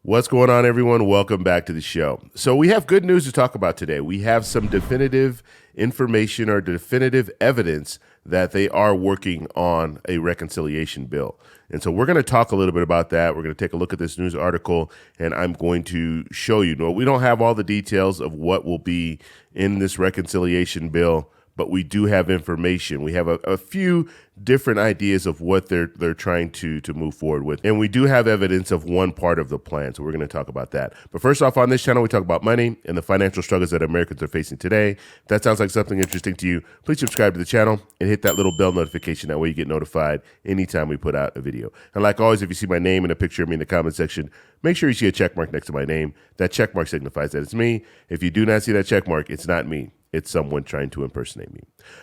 What's going on, everyone? Welcome back to the show. So we have good news to talk about today. We have some definitive information or definitive evidence that they are working on a reconciliation bill. And so we're going to talk a little bit about that. We're going to take a look at this news article, and I'm going to show you. No, we don't have all the details of what will be in this reconciliation bill, but we do have information. We have a few different ideas of what they're trying to move forward with. And we do have evidence of one part of the plan, so we're going to talk about that. But first off, on this channel, we talk about money and the financial struggles that Americans are facing today. If that sounds like something interesting to you, please subscribe to the channel and hit that little bell notification. That way you get notified anytime we put out a video. And like always, if you see my name and a picture of me in the comment section, make sure you see a check mark next to my name. That check mark signifies that it's me. If you do not see that check mark, it's not me. It's someone trying to impersonate me.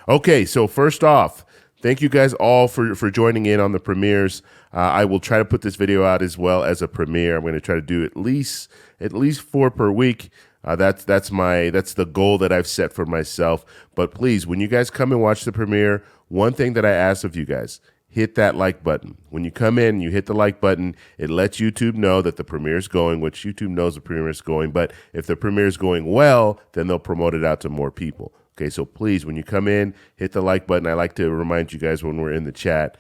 Okay, so first off, thank you guys all for joining in on the premieres. I will try to put this video out as well as a premiere. I'm going to try to do at least 4 per week. That's the goal that I've set for myself. But please, when you guys come and watch the premiere, one thing that I ask of you guys, hit that like button. When you come in, you hit the like button, it lets YouTube know that the premiere is going, which YouTube knows the premiere is going. But if the premiere is going well, then they'll promote it out to more people. Okay, so please, when you come in, hit the like button. I like to remind you guys when we're in the chat,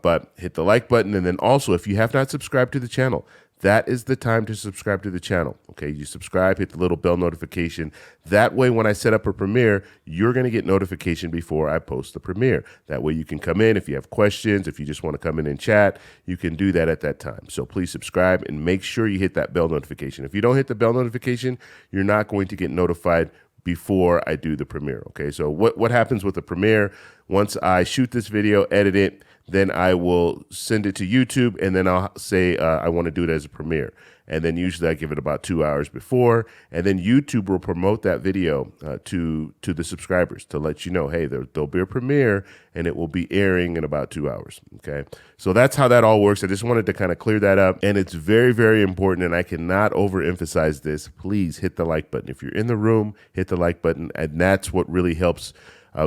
but hit the like button. And then also, if you have not subscribed to the channel, that is the time to subscribe to the channel. Okay, you subscribe, hit the little bell notification. That way, when I set up a premiere, you're going to get notification before I post the premiere. That way you can come in. If you have questions, if you just want to come in and chat, you can do that at that time. So please subscribe and make sure you hit that bell notification. If you don't hit the bell notification, you're not going to get notified before I do the premiere. Okay, so what happens with the premiere, once I shoot this video, edit it, then I will send it to YouTube, and then I'll say I want to do it as a premiere. And then usually I give it about 2 hours before, and then YouTube will promote that video to the subscribers to let you know, hey, there'll be a premiere, and it will be airing in about 2 hours. Okay, so that's how that all works. I just wanted to kind of clear that up, and it's very, very important, and I cannot overemphasize this. Please hit the like button. If you're in the room, hit the like button, and that's what really helps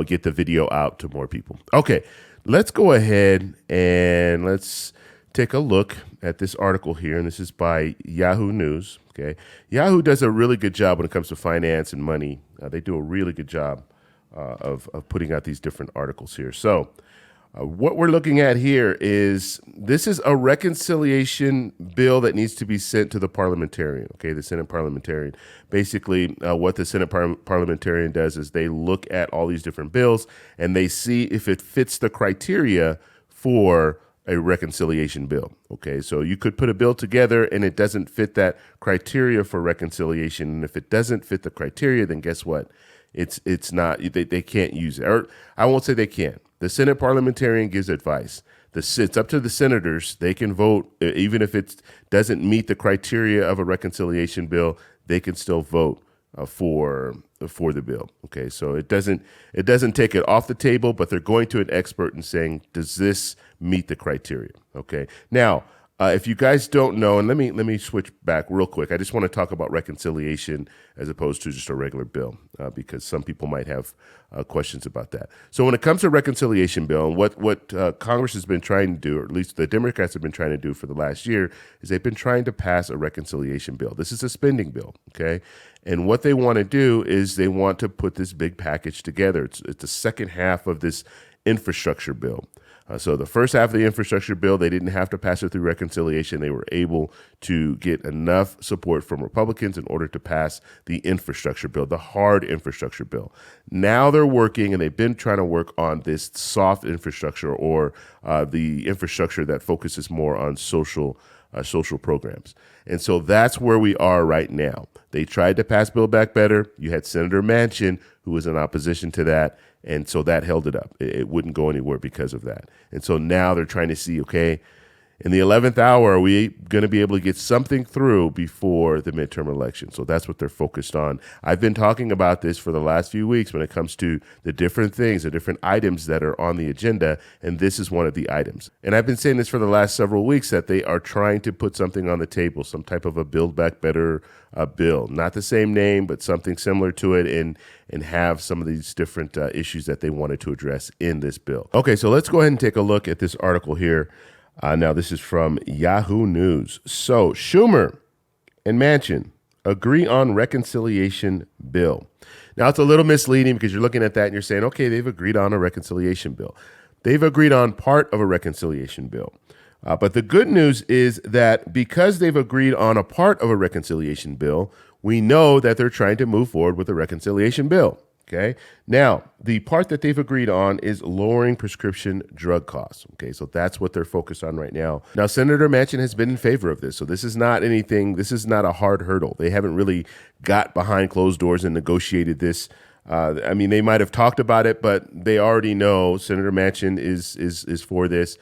get the video out to more people. Okay, let's go ahead and let's take a look at this article here, and this is by Yahoo News. Okay, Yahoo does a really good job when it comes to finance and money. They do a really good job of putting out these different articles here. So what we're looking at here is this is a reconciliation bill that needs to be sent to the parliamentarian, okay, the Senate parliamentarian. Basically, what the Senate parliamentarian does is they look at all these different bills and they see if it fits the criteria for a reconciliation bill. Okay, so you could put a bill together and it doesn't fit that criteria for reconciliation. And if it doesn't fit the criteria, then guess what? It's not, they can't use it. Or I won't say they can't. The Senate parliamentarian gives advice. It's up to the senators. They can vote, even if it doesn't meet the criteria of a reconciliation bill, they can still vote for the bill. Okay, so it doesn't take it off the table, but they're going to an expert and saying, does this meet the criteria? Okay, now if you guys don't know, and let me switch back real quick. I just want to talk about reconciliation as opposed to just a regular bill because some people might have questions about that. So when it comes to reconciliation bill, and what Congress has been trying to do, or at least the Democrats have been trying to do for the last year, is they've been trying to pass a reconciliation bill. This is a spending bill, okay? And what they want to do is they want to put this big package together. It's the second half of this infrastructure bill. So the first half of the infrastructure bill, they didn't have to pass it through reconciliation. They were able to get enough support from Republicans in order to pass the infrastructure bill, the hard infrastructure bill. Now they're working, and they've been trying to work on this soft infrastructure, or the infrastructure that focuses more on social programs. And so that's where we are right now. They tried to pass Build Back Better. You had Senator Manchin, who was in opposition to that. And so that held it up. It wouldn't go anywhere because of that. And so now they're trying to see, okay, in the 11th hour, are we going to be able to get something through before the midterm election? So that's what they're focused on. I've been talking about this for the last few weeks when it comes to the different things, the different items that are on the agenda, and this is one of the items. And I've been saying this for the last several weeks, that they are trying to put something on the table, some type of a Build Back Better bill. Not the same name, but something similar to it, and have some of these different issues that they wanted to address in this bill. Okay, so let's go ahead and take a look at this article here. Now, this is from Yahoo News. So Schumer and Manchin agree on reconciliation bill. Now, it's a little misleading because you're looking at that and you're saying, okay, they've agreed on a reconciliation bill. They've agreed on part of a reconciliation bill. But the good news is that because they've agreed on a part of a reconciliation bill, we know that they're trying to move forward with a reconciliation bill. Okay. Now, the part that they've agreed on is lowering prescription drug costs. Okay. So that's what they're focused on right now. Now, Senator Manchin has been in favor of this. So this is not a hard hurdle. They haven't really got behind closed doors and negotiated this. I mean, they might have talked about it, but they already know Senator Manchin is for this.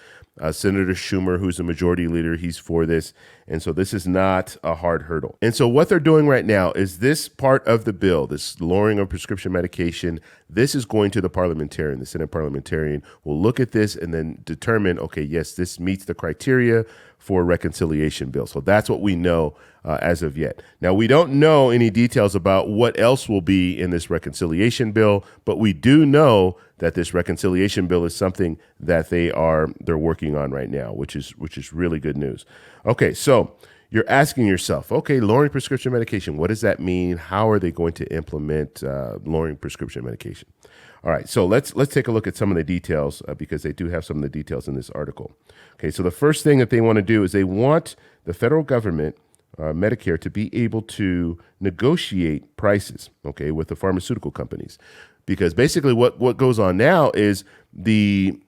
Senator Schumer, who's the majority leader, he's for this. And so this is not a hard hurdle. And so what they're doing right now is this part of the bill, this lowering of prescription medication, this is going to the parliamentarian. The Senate parliamentarian will look at this and then determine, okay, yes, this meets the criteria for a reconciliation bill. So that's what we know as of yet. Now, we don't know any details about what else will be in this reconciliation bill, but we do know that this reconciliation bill is something that they're working on right now, which is really good news. Okay, so you're asking yourself, okay, lowering prescription medication, what does that mean? How are they going to implement lowering prescription medication? All right, so let's take a look at some of the details because they do have some of the details in this article. Okay, so the first thing that they want to do is they want the federal government, Medicare, to be able to negotiate prices, okay, with the pharmaceutical companies. Because basically what goes on now is the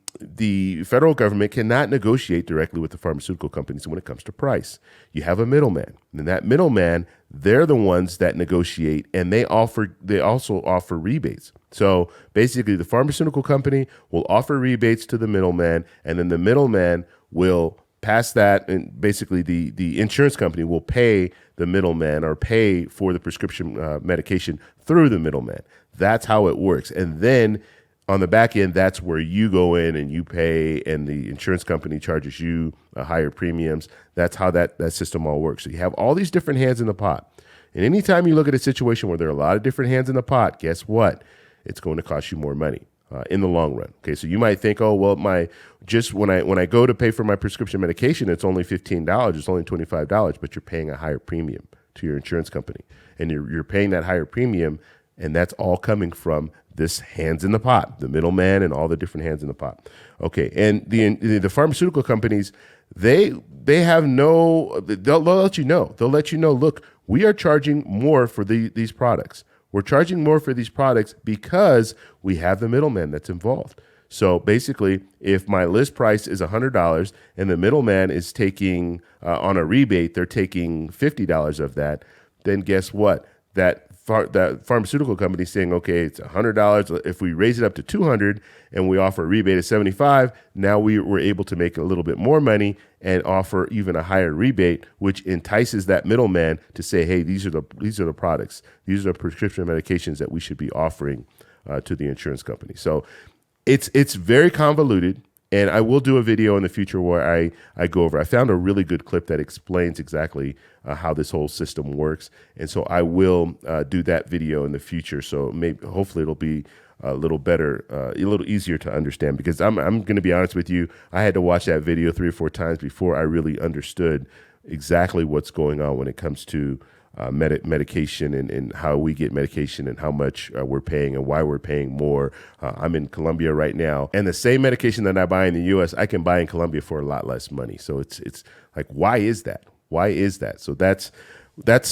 federal government cannot negotiate directly with the pharmaceutical companies when it comes to price. You have a middleman, and that middleman, they're the ones that negotiate, and they also offer rebates. So basically, the pharmaceutical company will offer rebates to the middleman, and then the middleman will pass that, and basically the insurance company will pay the middleman or pay for the prescription medication through the middleman. That's how it works. And then on the back end, that's where you go in and you pay, and the insurance company charges you higher premiums. That's how that system all works. So you have all these different hands in the pot. And anytime you look at a situation where there are a lot of different hands in the pot, guess what? It's going to cost you more money in the long run. Okay, so you might think, oh, well, when I go to pay for my prescription medication, it's only $15, it's only $25, but you're paying a higher premium to your insurance company, and you're paying that higher premium, and that's all coming from this hands in the pot, the middleman, and all the different hands in the pot. Okay, and the pharmaceutical companies, they'll let you know. They'll let you know, look, we are charging more for these products. We're charging more for these products because we have the middleman that's involved. So basically, if my list price is $100 and the middleman is taking, on a rebate, they're taking $50 of that, then guess what? That pharmaceutical company is saying, okay, it's $100. If we raise it up to $200 and we offer a rebate of $75, now we're able to make a little bit more money and offer even a higher rebate, which entices that middleman to say, hey, these are the products, these are the prescription medications that we should be offering to the insurance company. So it's very convoluted. And I will do a video in the future where I go over. I found a really good clip that explains exactly how this whole system works. And so I will do that video in the future. So hopefully it'll be a little better, a little easier to understand, because I'm going to be honest with you. I had to watch that video 3 or 4 times before I really understood exactly what's going on when it comes to medication and how we get medication and how much we're paying and why we're paying more. I'm in Colombia right now, and the same medication that I buy in the U.S., I can buy in Colombia for a lot less money. So it's like, why is that? Why is that? So that's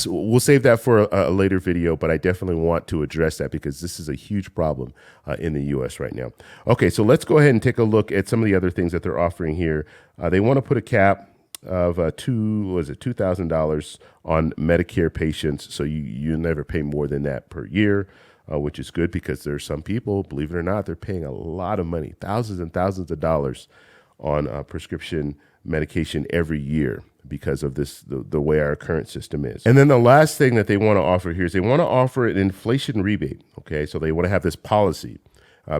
we'll save that for a later video, but I definitely want to address that because this is a huge problem in the U.S. right now. Okay, so let's go ahead and take a look at some of the other things that they're offering here. They want to put a cap of $2,000 on Medicare patients, so you never pay more than that per year, which is good because there's some people, believe it or not, they're paying a lot of money, thousands and thousands of dollars on prescription medication every year because of this, the way our current system is. And then the last thing that they want to offer here is they want to offer an inflation rebate. Okay, so they want to have this policy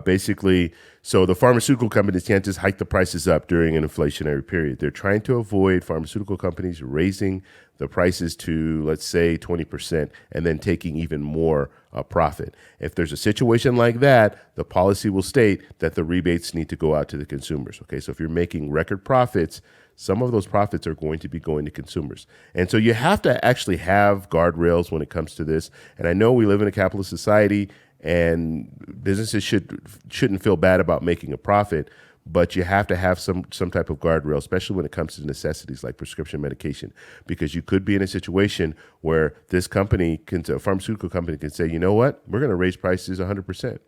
Basically, so the pharmaceutical companies can't just hike the prices up during an inflationary period. They're trying to avoid pharmaceutical companies raising the prices to, let's say, 20% and then taking even more profit. If there's a situation like that, the policy will state that the rebates need to go out to the consumers. Okay, so if you're making record profits, some of those profits are going to be going to consumers. And so you have to actually have guardrails when it comes to this. And I know we live in a capitalist society, and businesses shouldn't feel bad about making a profit, but you have to have some type of guardrail, especially when it comes to necessities like prescription medication, because you could be in a situation where this company, a pharmaceutical company, can say, you know what, we're going to raise prices 100%.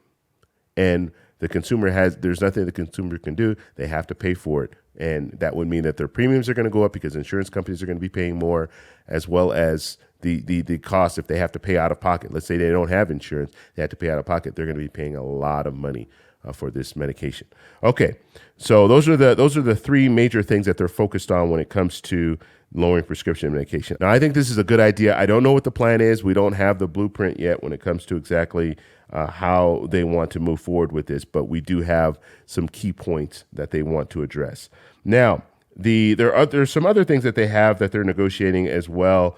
And the consumer there's nothing the consumer can do. They have to pay for it. And that would mean that their premiums are going to go up because insurance companies are going to be paying more, as well as the cost if they have to pay out of pocket. Let's say they don't have insurance, they have to pay out of pocket. They're going to be paying a lot of money for this medication. Okay, so those are the three major things that they're focused on when it comes to lowering prescription medication. Now, I think this is a good idea. I don't know what the plan is. We don't have the blueprint yet when it comes to exactly how they want to move forward with this, but we do have some key points that they want to address. Now, there's some other things that they have that they're negotiating as well.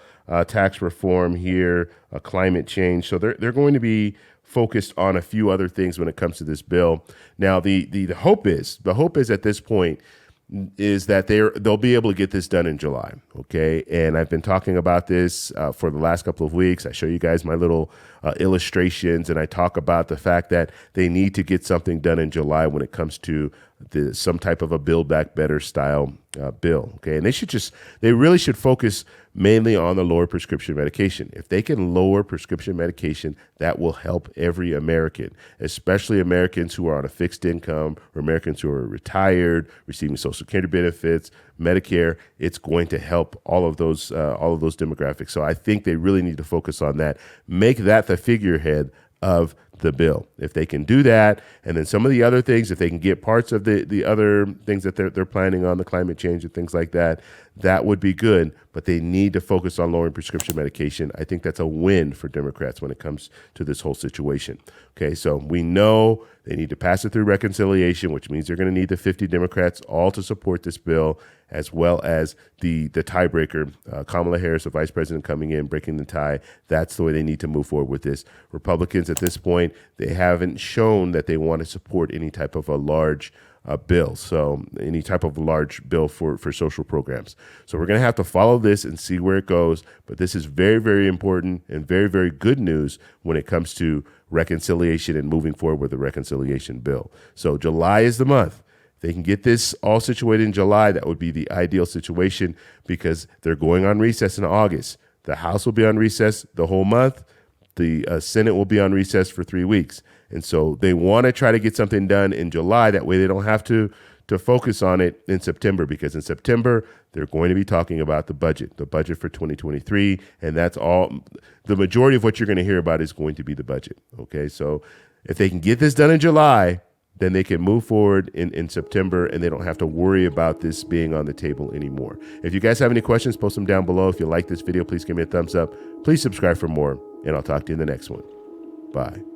Tax reform here, climate change. So they're going to be focused on a few other things when it comes to this bill. Now, the hope is at this point is that they'll be able to get this done in July. Okay, and I've been talking about this for the last couple of weeks. I show you guys my little illustrations, and I talk about the fact that they need to get something done in July when it comes to some type of a Build Back Better style bill. Okay, and they really should focus mainly on the lower prescription medication. If they can lower prescription medication, that will help every American, especially Americans who are on a fixed income or Americans who are retired, receiving Social Security benefits, Medicare. It's going to help all of those demographics. So I think they really need to focus on that. Make that the figurehead of the bill. If they can do that, and then some of the other things, if they can get parts of the other things that they're planning on, the climate change and things like that, that would be good. But they need to focus on lowering prescription medication. I think that's a win for Democrats when it comes to this whole situation. Okay, so we know they need to pass it through reconciliation, which means they're going to need the 50 Democrats all to support this bill, as well as the tiebreaker, Kamala Harris, the vice president, coming in, breaking the tie. That's the way they need to move forward with this. Republicans at this point, they haven't shown that they want to support any type of a large bill, so any type of large bill for social programs. So we're going to have to follow this and see where it goes. But this is very, very important and very, very good news when it comes to reconciliation and moving forward with the reconciliation bill. So July is the month. If they can get this all situated in July, that would be the ideal situation, because they're going on recess in August. The House will be on recess the whole month. The Senate will be on recess for 3 weeks. And so they want to try to get something done in July. That way they don't have to focus on it in September, because in September, they're going to be talking about the budget for 2023. And that's all. The majority of what you're going to hear about is going to be the budget. Okay, so if they can get this done in July, then they can move forward in September, and they don't have to worry about this being on the table anymore. If you guys have any questions, post them down below. If you like this video, please give me a thumbs up. Please subscribe for more, and I'll talk to you in the next one. Bye.